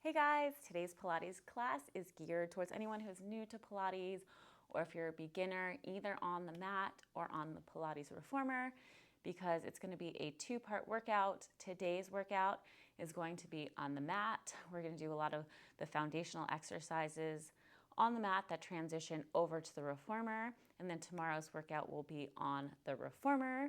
Hey guys, today's Pilates class is geared towards anyone who's new to Pilates, or if you're a beginner, either on the mat or on the Pilates reformer, because it's going to be a two-part workout. Today's workout is going to be on the mat. We're going to do a lot of the foundational exercises on the mat that transition over to the reformer, and then tomorrow's workout will be on the reformer.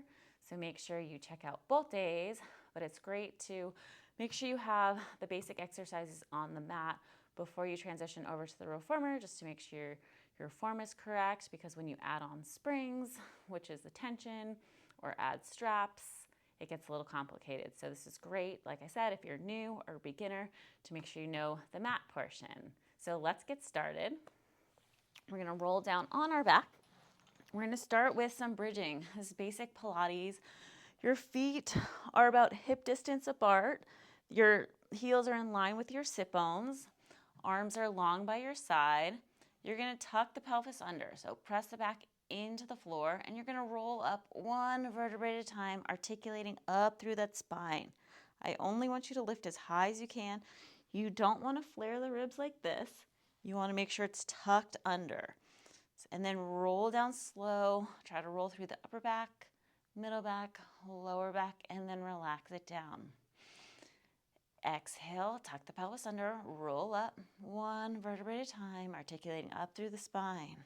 So make sure you check out both days, but it's great to make sure you have the basic exercises on the mat before you transition over to the reformer, just to make sure your form is correct, because when you add on springs, which is the tension, or add straps, it gets a little complicated. So this is great, like I said, if you're new or beginner, to make sure you know the mat portion. So let's get started. We're gonna roll down on our back. We're gonna start with some bridging. This is basic Pilates. Your feet are about hip distance apart. Your heels are in line with your sit bones. Arms are long by your side. You're gonna tuck the pelvis under. So press the back into the floor, and you're gonna roll up one vertebrae at a time, articulating up through that spine. I only want you to lift as high as you can. You don't wanna flare the ribs like this. You wanna make sure it's tucked under. And then roll down slow. Try to roll through the upper back, middle back, lower back, and then relax it down. Exhale, tuck the pelvis under, roll up one vertebrae at a time, articulating up through the spine.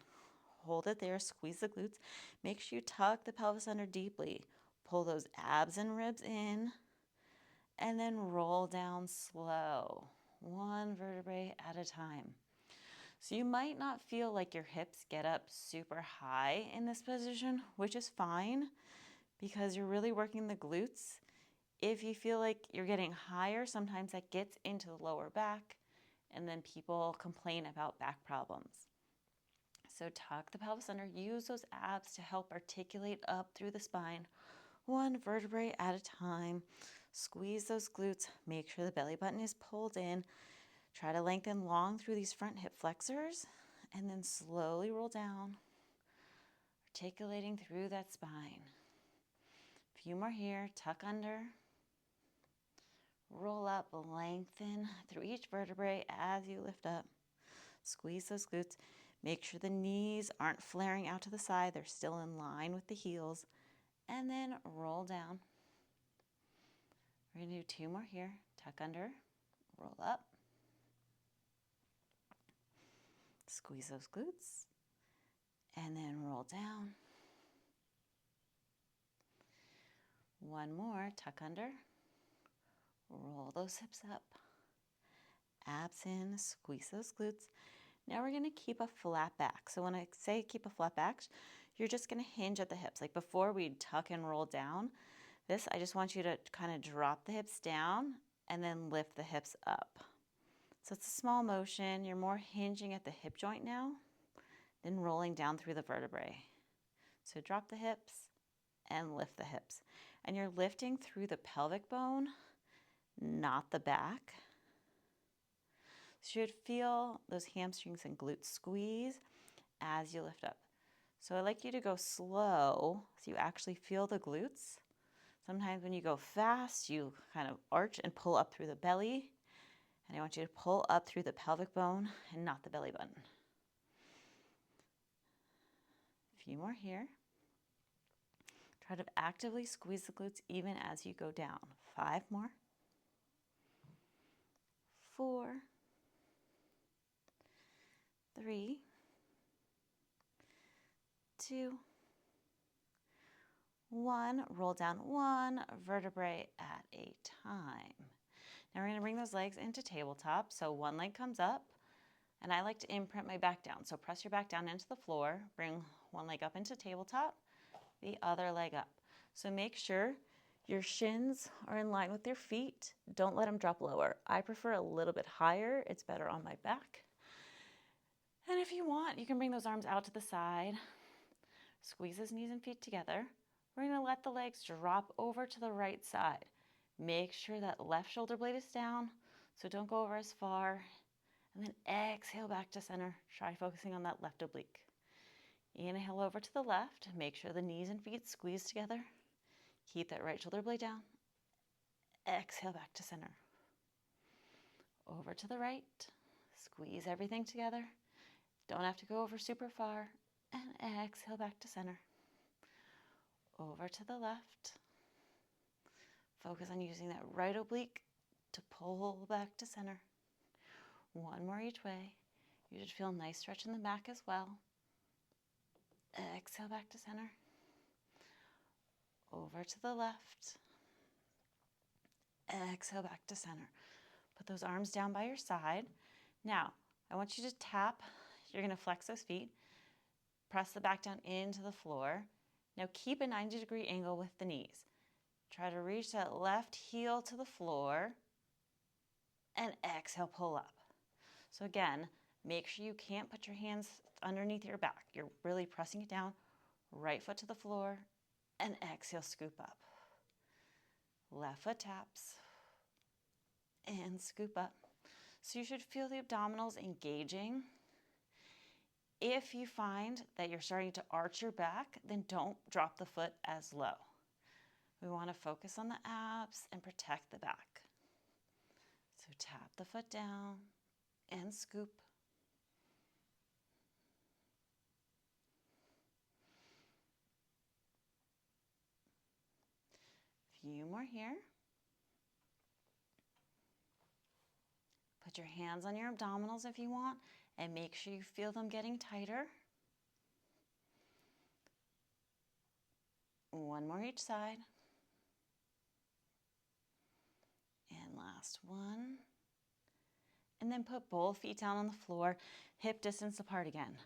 Hold it there, squeeze the glutes. Make sure you tuck the pelvis under deeply. Pull those abs and ribs in, and then roll down slow, one vertebrae at a time. So you might not feel like your hips get up super high in this position, which is fine because you're really working the glutes. If you feel like you're getting higher, sometimes that gets into the lower back, and then people complain about back problems. So tuck the pelvis under, use those abs to help articulate up through the spine, one vertebrae at a time. Squeeze those glutes, make sure the belly button is pulled in. Try to lengthen long through these front hip flexors, and then slowly roll down, articulating through that spine. A few more here, tuck under, roll up, lengthen through each vertebrae as you lift up. Squeeze those glutes. Make sure the knees aren't flaring out to the side. They're still in line with the heels. And then roll down. We're going to do two more here. Tuck under, roll up. Squeeze those glutes. And then roll down. One more, tuck under. Roll those hips up. Abs in, squeeze those glutes. Now we're going to keep a flat back. So when I say keep a flat back, you're just going to hinge at the hips. Like before we'd tuck and roll down. This, I just want you to kind of drop the hips down and then lift the hips up. So it's a small motion. You're more hinging at the hip joint now than rolling down through the vertebrae. So drop the hips and lift the hips. And you're lifting through the pelvic bone, not the back. So you should feel those hamstrings and glutes squeeze as you lift up. So I like you to go slow so you actually feel the glutes. Sometimes when you go fast, you kind of arch and pull up through the belly. And I want you to pull up through the pelvic bone and not the belly button. A few more here. Try to actively squeeze the glutes even as you go down. 5 more. 4. 3. 2. 1. Roll down one vertebrae at a time. Now we're going to bring those legs into tabletop. So one leg comes up, and I like to imprint my back down. So press your back down into the floor, bring one leg up into tabletop, the other leg up. So make sure your shins are in line with your feet. Don't let them drop lower. I prefer a little bit higher. It's better on my back. And if you want, you can bring those arms out to the side. Squeeze those knees and feet together. We're going to let the legs drop over to the right side. Make sure that left shoulder blade is down, so don't go over as far. And then exhale back to center. Try focusing on that left oblique. Inhale over to the left. Make sure the knees and feet squeeze together. Keep that right shoulder blade down. Exhale back to center. over to the right, squeeze everything together. Don't have to go over super far, and exhale back to center. Over to the left. Focus on using that right oblique to pull back to center. One more each way. You should feel a nice stretch in the back as well. Exhale back to center. Over to the left. Exhale back to center. Put those arms down by your side. Now, I want you to tap. You're going to flex those feet. Press the back down into the floor. Now keep a 90-degree angle with the knees. Try to reach that left heel to the floor. And exhale, pull up. So again, make sure you can't put your hands underneath your back. You're really pressing it down. Right foot to the floor. And exhale, scoop up. Left foot taps. And scoop up. So you should feel the abdominals engaging. If you find that you're starting to arch your back, then don't drop the foot as low. We want to focus on the abs and protect the back. So tap the foot down and scoop. Few more here. Put your hands on your abdominals if you want, and make sure you feel them getting tighter. One more each side. And last one. And then put both feet down on the floor, hip distance apart again.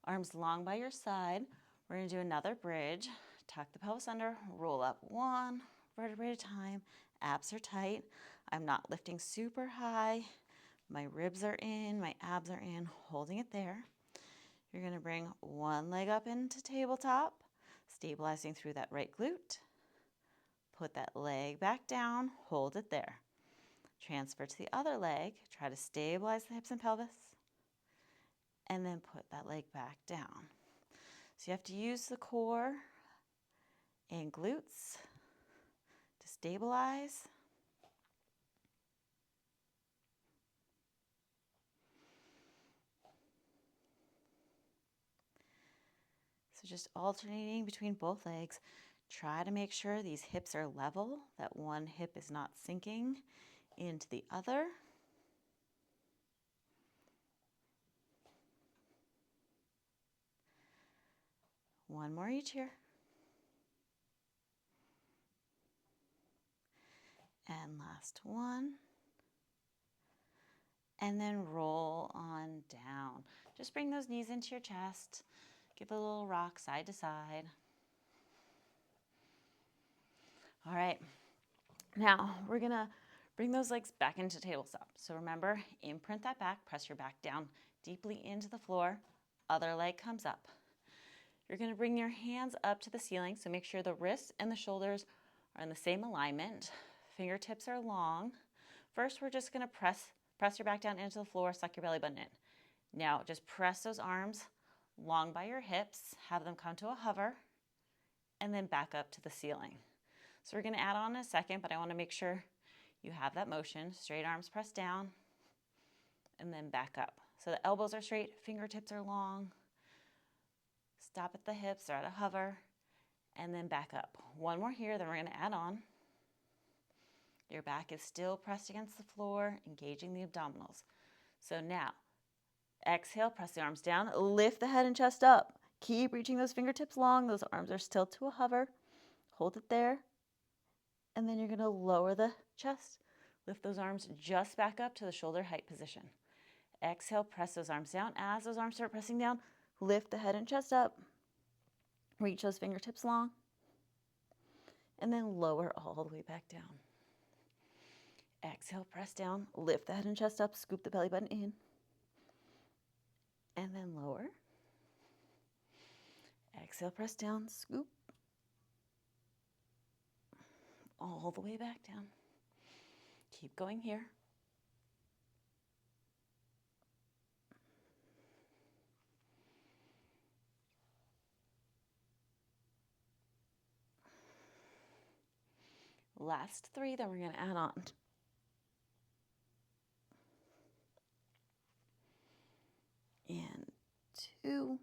Arms long by your side. We're going to do another bridge. Tuck the pelvis under, roll up one vertebrae at a time. Abs are tight. I'm not lifting super high. My ribs are in, my abs are in, holding it there. You're going to bring one leg up into tabletop, stabilizing through that right glute. Put that leg back down, hold it there. Transfer to the other leg, try to stabilize the hips and pelvis, and then put that leg back down. So you have to use the core and glutes to stabilize. So just alternating between both legs. Try to make sure these hips are level, that one hip is not sinking into the other. One more each here. And last one. And then roll on down. Just bring those knees into your chest. Give a little rock side to side. All right. Now we're going to bring those legs back into tabletop. So remember, imprint that back, press your back down deeply into the floor. Other leg comes up. You're going to bring your hands up to the ceiling, so make sure the wrists and the shoulders are in the same alignment. Fingertips are long. First, we're just going to press your back down into the floor, suck your belly button in. Now, just press those arms long by your hips, have them come to a hover, and then back up to the ceiling. So we're going to add on in a second, but I want to make sure you have that motion. Straight arms press down, and then back up. So the elbows are straight, fingertips are long. Stop at the hips or at a hover, and then back up. One more here, then we're going to add on. Your back is still pressed against the floor, engaging the abdominals. So now, exhale, press the arms down, lift the head and chest up. Keep reaching those fingertips long. Those arms are still to a hover. Hold it there. And then you're going to lower the chest. Lift those arms just back up to the shoulder height position. Exhale, press those arms down. As those arms start pressing down, lift the head and chest up. Reach those fingertips long. And then lower all the way back down. Exhale, press down, lift the head and chest up, scoop the belly button in. And then lower. Exhale, press down, scoop. All the way back down. Keep going here. Last three, then we're going to add on. 2.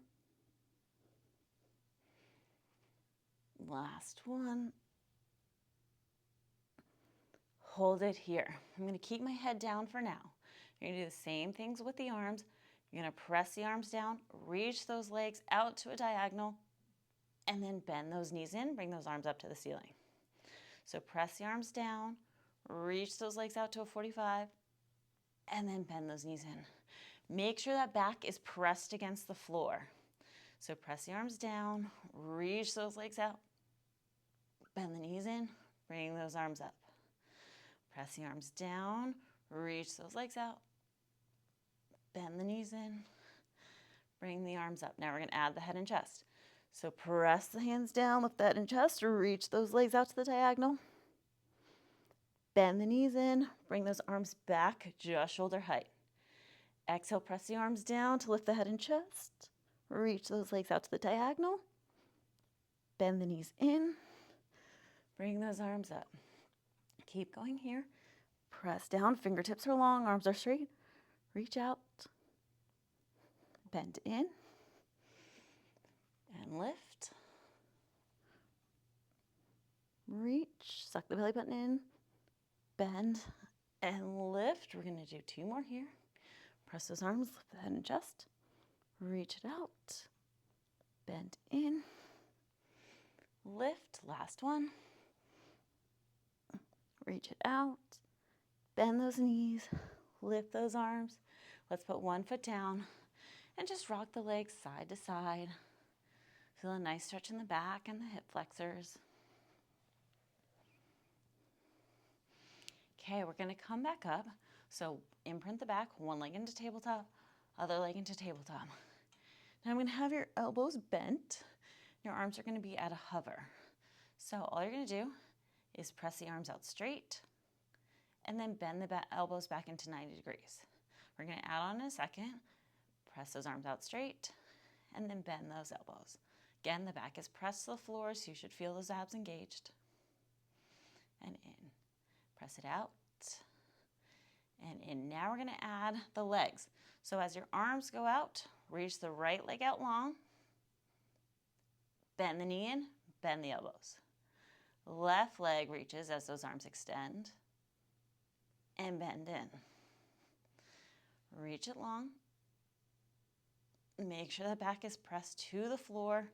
Last one. Hold it here. I'm going to keep my head down for now. You're going to do the same things with the arms. You're going to press the arms down, reach those legs out to a diagonal, and then bend those knees in, bring those arms up to the ceiling. So press the arms down, reach those legs out to a 45, and then bend those knees in. Make sure that back is pressed against the floor. So press the arms down, reach those legs out, bend the knees in, bring those arms up. Press the arms down, reach those legs out, bend the knees in, bring the arms up. Now we're going to add the head and chest. So press the hands down, lift the head and chest, reach those legs out to the diagonal. Bend the knees in, bring those arms back, just shoulder height. Exhale, press the arms down to lift the head and chest. Reach those legs out to the diagonal. Bend the knees in, bring those arms up. Keep going here. Press down, fingertips are long, arms are straight. Reach out, bend in, and lift. Reach, suck the belly button in, bend, and lift. We're going to do 2 more here. Press those arms, lift the head and chest. Reach it out, bend in, lift. Last one. Reach it out, bend those knees, lift those arms. Let's put one foot down and just rock the legs side to side. Feel a nice stretch in the back and the hip flexors. Okay, we're going to come back up. So imprint the back, one leg into tabletop, other leg into tabletop. Now I'm going to have your elbows bent. Your arms are going to be at a hover. So all you're going to do is press the arms out straight and then bend the elbows back into 90 degrees. We're going to add on in a second. Press those arms out straight and then bend those elbows. Again, the back is pressed to the floor, so you should feel those abs engaged. And in. Press it out and in. Now we're going to add the legs. So as your arms go out, reach the right leg out long, bend the knee in, bend the elbows. Left leg reaches as those arms extend and bend in. Reach it long. Make sure the back is pressed to the floor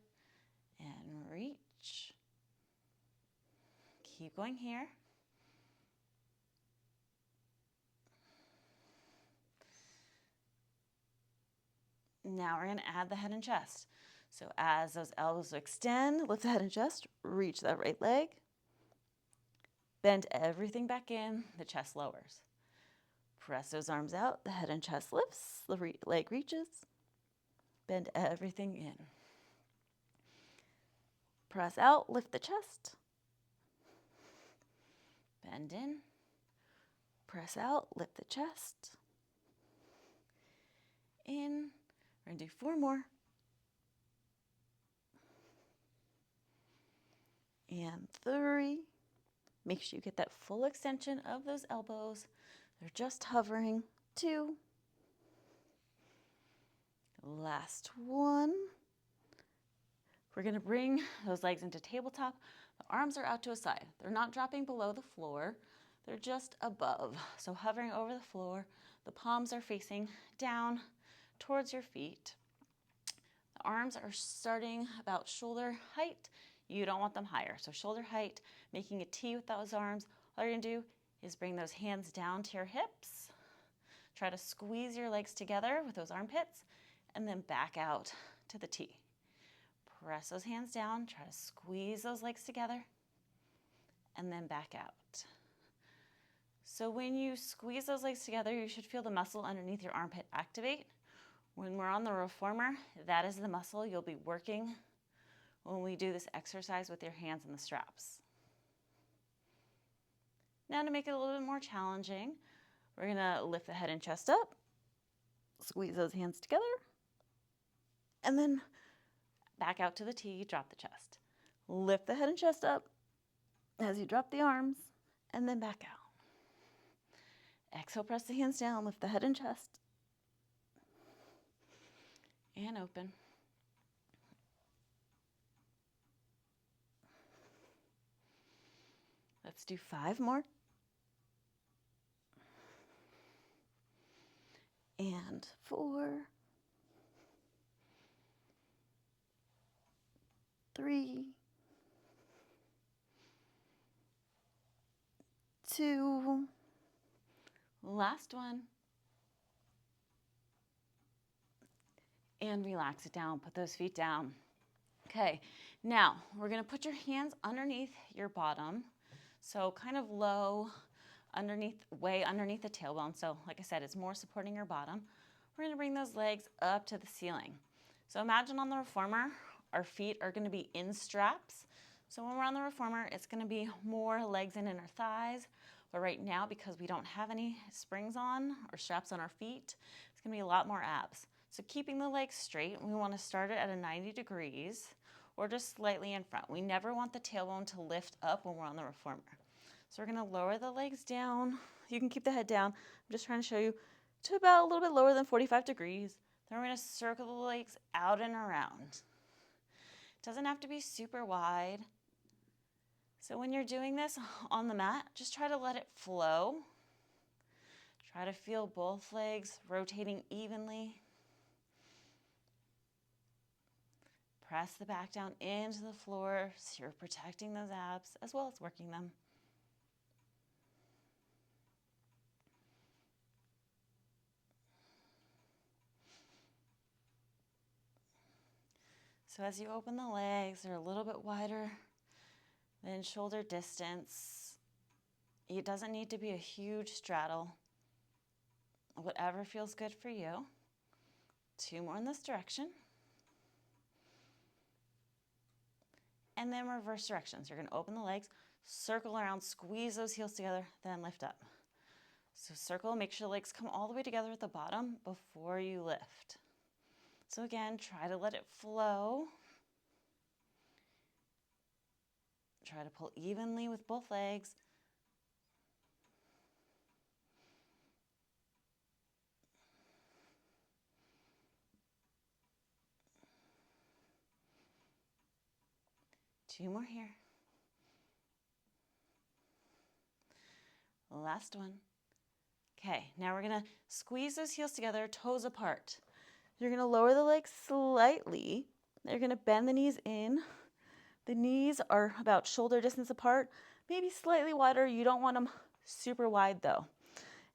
and reach. Keep going here. Now we're going to add the head and chest. So as those elbows extend, lift the head and chest, reach that right leg. Bend everything back in, the chest lowers. Press those arms out, the head and chest lifts, the leg reaches. Bend everything in. Press out, lift the chest. Bend in. Press out, lift the chest. In. We're going to do 4 more. And 3. Make sure you get that full extension of those elbows. They're just hovering. 2. Last one. We're going to bring those legs into tabletop. The arms are out to a side. They're not dropping below the floor. They're just above. So hovering over the floor. The palms are facing down towards your feet. The arms are starting about shoulder height. You don't want them higher. So shoulder height, making a T with those arms. All you're going to do is bring those hands down to your hips. Try to squeeze your legs together with those armpits and then back out to the T. Press those hands down. Try to squeeze those legs together and then back out. So when you squeeze those legs together, you should feel the muscle underneath your armpit activate. When we're on the reformer, that is the muscle you'll be working when we do this exercise with your hands in the straps. Now to make it a little bit more challenging, we're going to lift the head and chest up, squeeze those hands together, and then back out to the T, drop the chest. Lift the head and chest up as you drop the arms, and then back out. Exhale, press the hands down, lift the head and chest. and open. Let's do 5 more. And 4, 3, 2, last one. And relax it down, put those feet down. Okay, now we're gonna put your hands underneath your bottom. So kind of low, way underneath the tailbone. So like I said, it's more supporting your bottom. We're gonna bring those legs up to the ceiling. So imagine on the reformer, our feet are gonna be in straps. So when we're on the reformer, it's gonna be more legs in our thighs. But right now, because we don't have any springs on or straps on our feet, it's gonna be a lot more abs. So keeping the legs straight, we wanna start it at a 90 degrees or just slightly in front. We never want the tailbone to lift up when we're on the reformer. So we're gonna lower the legs down. You can keep the head down. I'm just trying to show you to about a little bit lower than 45 degrees. Then we're gonna circle the legs out and around. It doesn't have to be super wide. So when you're doing this on the mat, just try to let it flow. Try to feel both legs rotating evenly. Press the back down into the floor so you're protecting those abs as well as working them. So as you open the legs, they're a little bit wider than shoulder distance. It doesn't need to be a huge straddle. Whatever feels good for you. 2 more in this direction. And then reverse directions. You're gonna open the legs, circle around, squeeze those heels together, then lift up. So circle, make sure the legs come all the way together at the bottom before you lift. So again, try to let it flow. Try to pull evenly with both legs. Two more here. Last one. Okay, now we're gonna squeeze those heels together, toes apart. You're gonna lower the legs slightly. You're gonna bend the knees in. The knees are about shoulder distance apart, maybe slightly wider. You don't want them super wide though.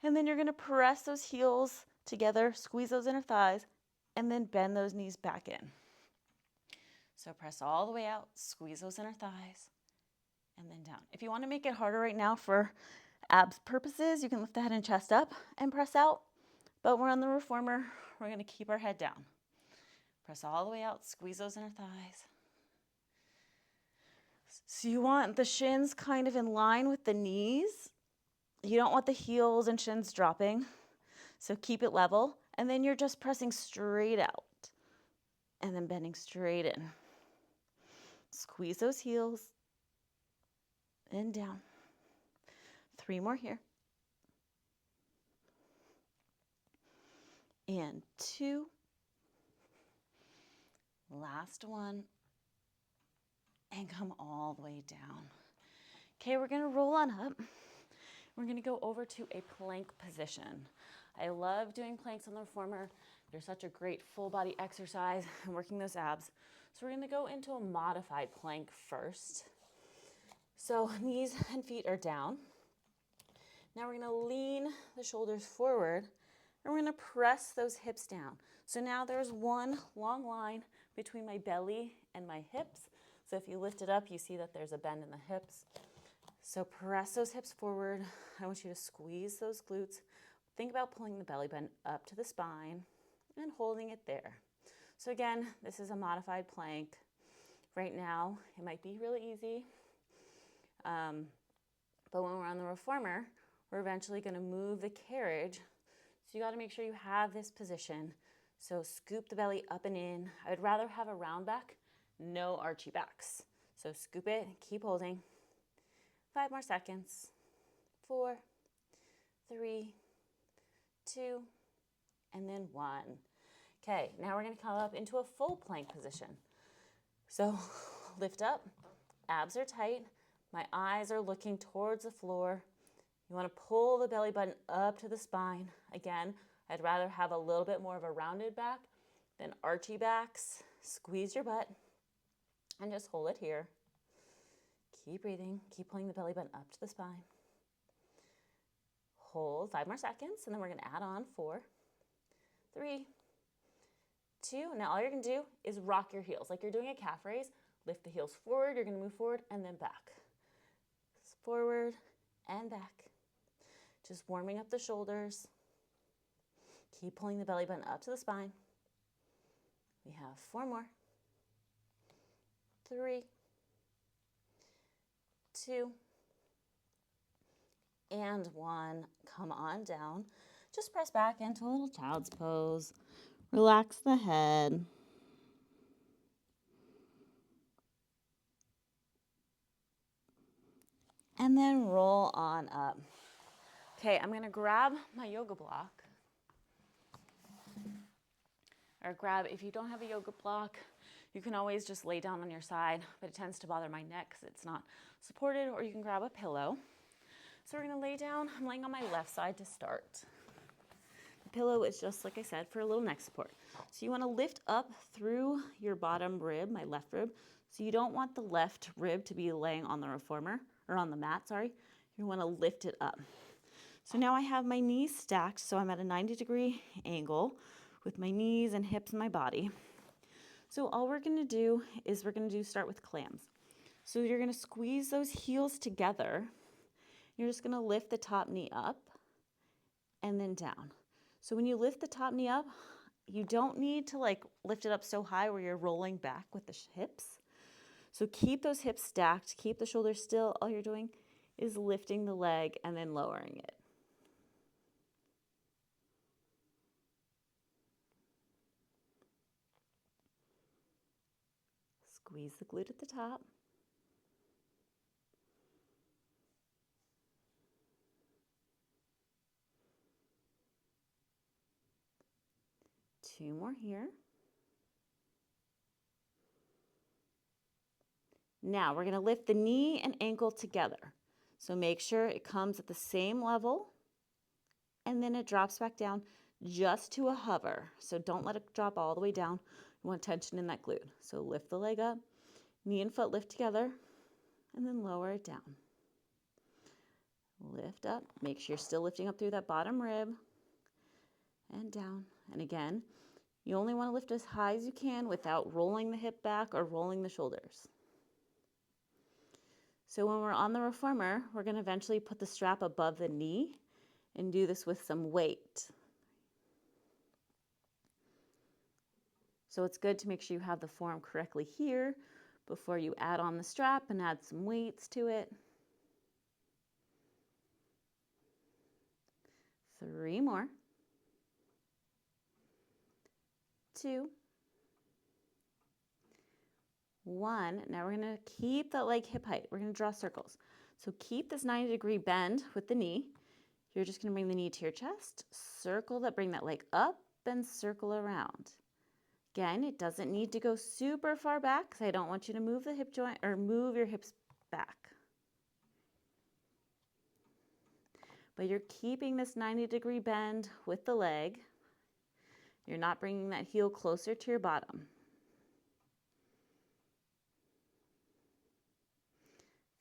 And then you're gonna press those heels together, squeeze those inner thighs, and then bend those knees back in. So press all the way out, squeeze those inner thighs, and then down. If you want to make it harder right now for abs purposes, you can lift the head and chest up and press out. But we're on the reformer, we're gonna keep our head down. Press all the way out, squeeze those inner thighs. So you want the shins kind of in line with the knees. You don't want the heels and shins dropping. So keep it level. And then you're just pressing straight out and then bending straight in. Squeeze those heels and down. 3 more here. And 2. Last one. And come all the way down. Okay, we're gonna roll on up. We're gonna go over to a plank position. I love doing planks on the reformer. They're such a great full body exercise and working those abs. So we're gonna go into a modified plank first. So knees and feet are down. Now we're gonna lean the shoulders forward and we're gonna press those hips down. So now there's one long line between my belly and my hips. So if you lift it up, you see that there's a bend in the hips. So press those hips forward. I want you to squeeze those glutes. Think about pulling the belly button up to the spine and holding it there. So again, this is a modified plank. Right now, it might be really easy. But when we're on the reformer, we're eventually gonna move the carriage. So you gotta make sure you have this position. So scoop the belly up and in. I would rather have a round back, no archy backs. So scoop it, keep holding. 5 more seconds. 4, 3, 2, and then 1. Okay, now we're gonna come up into a full plank position. So lift up, abs are tight, my eyes are looking towards the floor. You wanna pull the belly button up to the spine. Again, I'd rather have a little bit more of a rounded back than archy backs. Squeeze your butt and just hold it here. Keep breathing, keep pulling the belly button up to the spine. Hold 5 more seconds, and then we're gonna add on 4, 3, 2. Now all you're gonna do is rock your heels like you're doing a calf raise. Lift the heels forward, you're gonna move forward and then back. Forward and back. Just warming up the shoulders. Keep pulling the belly button up to the spine. We have 4 more. 3, 2, and 1. Come on down. Just press back into a little child's pose. Relax the head. And then roll on up. Okay, I'm gonna grab my yoga block. Or grab, if you don't have a yoga block, you can always just lay down on your side, but it tends to bother my neck because it's not supported, or you can grab a pillow. So we're gonna lay down. I'm laying on my left side to start. The pillow is just, like I said, for a little neck support. So you wanna lift up through your bottom rib, my left rib. So you don't want the left rib to be laying on the reformer, or on the mat, sorry. You wanna lift it up. So now I have my knees stacked, so I'm at a 90-degree angle with my knees and hips and my body. So all we're gonna do is start with clams. So you're gonna squeeze those heels together. You're just gonna lift the top knee up and then down. So when you lift the top knee up, you don't need to lift it up so high where you're rolling back with the hips. So keep those hips stacked, keep the shoulders still. All you're doing is lifting the leg and then lowering it. Squeeze the glute at the top. Two more here. Now we're going to lift the knee and ankle together. So make sure it comes at the same level and then it drops back down just to a hover. So don't let it drop all the way down. You want tension in that glute. So lift the leg up, knee and foot lift together, and then lower it down. Lift up. Make sure you're still lifting up through that bottom rib and down. And again, you only want to lift as high as you can without rolling the hip back or rolling the shoulders. So when we're on the reformer, we're going to eventually put the strap above the knee and do this with some weight. So it's good to make sure you have the form correctly here before you add on the strap and add some weights to it. 3 more. 2. 1. Now we're going to keep that leg hip height. We're going to draw circles. So keep this 90-degree bend with the knee. You're just going to bring the knee to your chest, circle that, bring that leg up and circle around. Again, it doesn't need to go super far back because I don't want you to move the hip joint or move your hips back. But you're keeping this 90-degree bend with the leg. You're not bringing that heel closer to your bottom.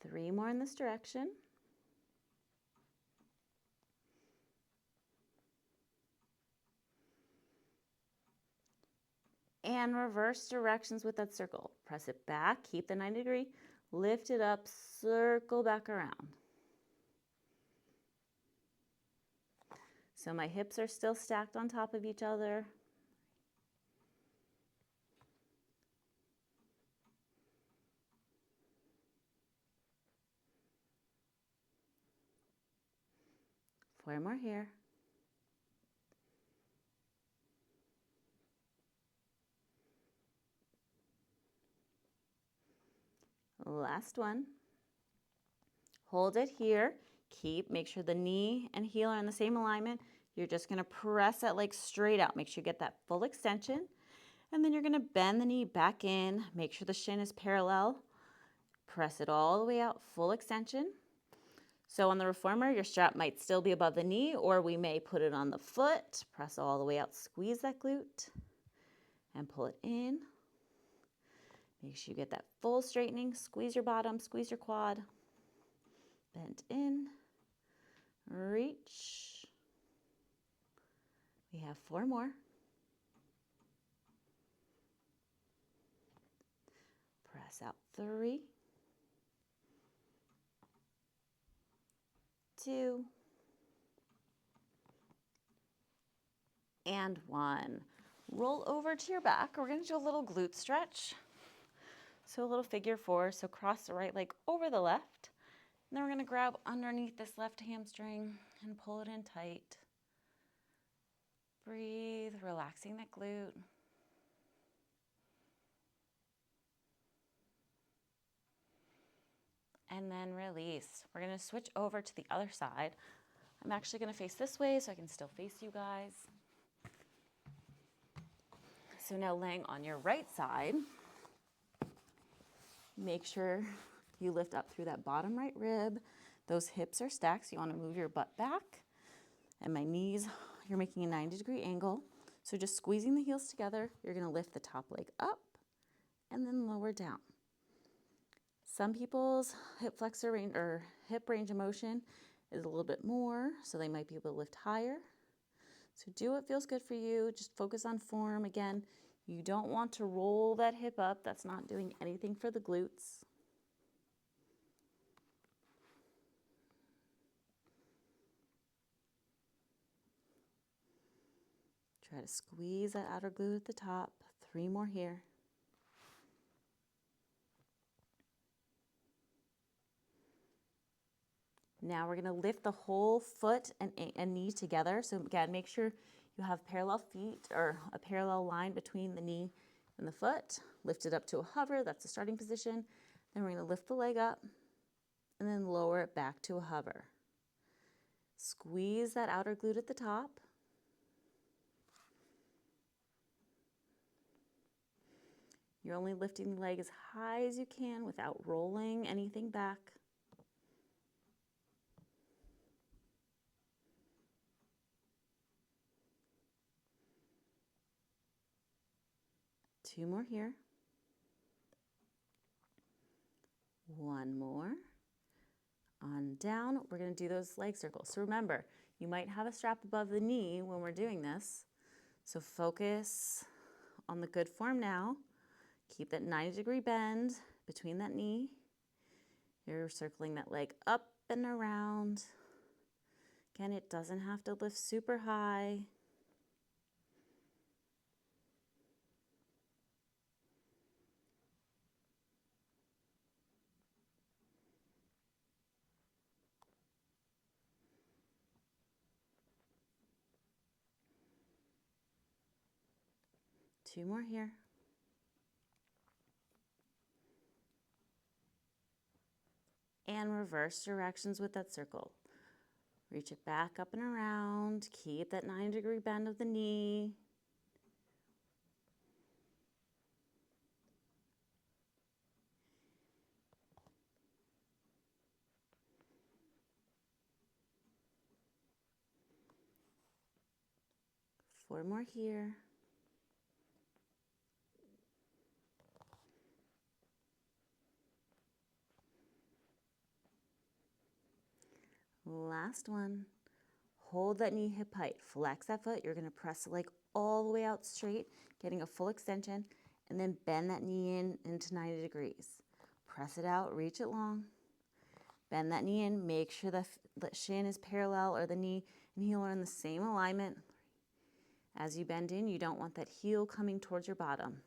3 more in this direction. And reverse directions with that circle. Press it back, keep the 90-degree, lift it up, circle back around. So my hips are still stacked on top of each other. Four more here. Last one. Hold it here. Make sure the knee and heel are in the same alignment. You're just going to press that leg straight out. Make sure you get that full extension. And then you're going to bend the knee back in. Make sure the shin is parallel. Press it all the way out, full extension. So on the reformer, your strap might still be above the knee, or we may put it on the foot. Press all the way out, squeeze that glute, and pull it in. Make sure you get that full straightening. Squeeze your bottom, squeeze your quad. Bend in, reach. We have 4 more. Press out 3, 2, and 1. Roll over to your back. We're going to do a little glute stretch. So a little figure 4. So cross the right leg over the left. And then we're going to grab underneath this left hamstring and pull it in tight. Breathe, relaxing that glute. And then release. We're going to switch over to the other side. I'm actually going to face this way so I can still face you guys. So now laying on your right side, make sure you lift up through that bottom right rib. Those hips are stacked, so you want to move your butt back. And my knees, you're making a 90-degree angle. So just squeezing the heels together, you're going to lift the top leg up and then lower down. Some people's hip flexor range or hip range of motion is a little bit more, so they might be able to lift higher. So do what feels good for you. Just focus on form. Again, you don't want to roll that hip up. That's not doing anything for the glutes. Try to squeeze that outer glute at the top. 3 more here. Now we're going to lift the whole foot and knee together. So again, make sure you have parallel feet or a parallel line between the knee and the foot. Lift it up to a hover. That's the starting position. Then we're going to lift the leg up and then lower it back to a hover. Squeeze that outer glute at the top. You're only lifting the leg as high as you can without rolling anything back. Two more here. 1 more. On down, we're going to do those leg circles. So remember, you might have a strap above the knee when we're doing this. So focus on the good form now. Keep that 90-degree bend between that knee. You're circling that leg up and around. Again, it doesn't have to lift super high. Two more here. And reverse directions with that circle. Reach it back up and around. Keep that 90-degree bend of the knee. Four more here. Last one. Hold that knee hip height. Flex that foot. You're going to press the leg all the way out straight, getting a full extension, and then bend that knee in into 90 degrees. Press it out, reach it long. Bend that knee in. Make sure the shin is parallel or the knee and heel are in the same alignment. As you bend in, you don't want that heel coming towards your bottom.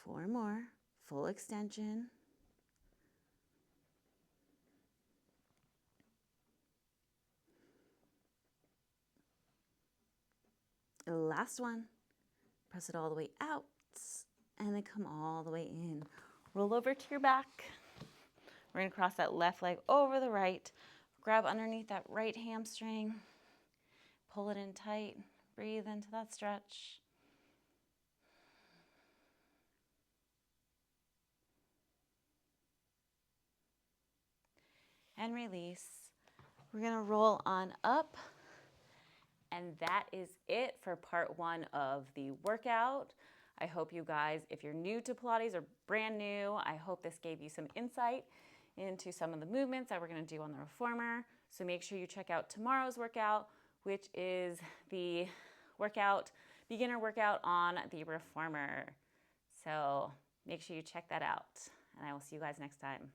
Four more, full extension. Last one, press it all the way out and then come all the way in. Roll over to your back. We're gonna cross that left leg over the right. Grab underneath that right hamstring. Pull it in tight. Breathe into that stretch. And release. We're gonna roll on up. And that is it for part 1 of the workout. I hope you guys, if you're new to Pilates or brand new, I hope this gave you some insight into some of the movements that we're gonna do on the reformer. So make sure you check out tomorrow's workout, which is the beginner workout on the reformer. So make sure you check that out, and I will see you guys next time.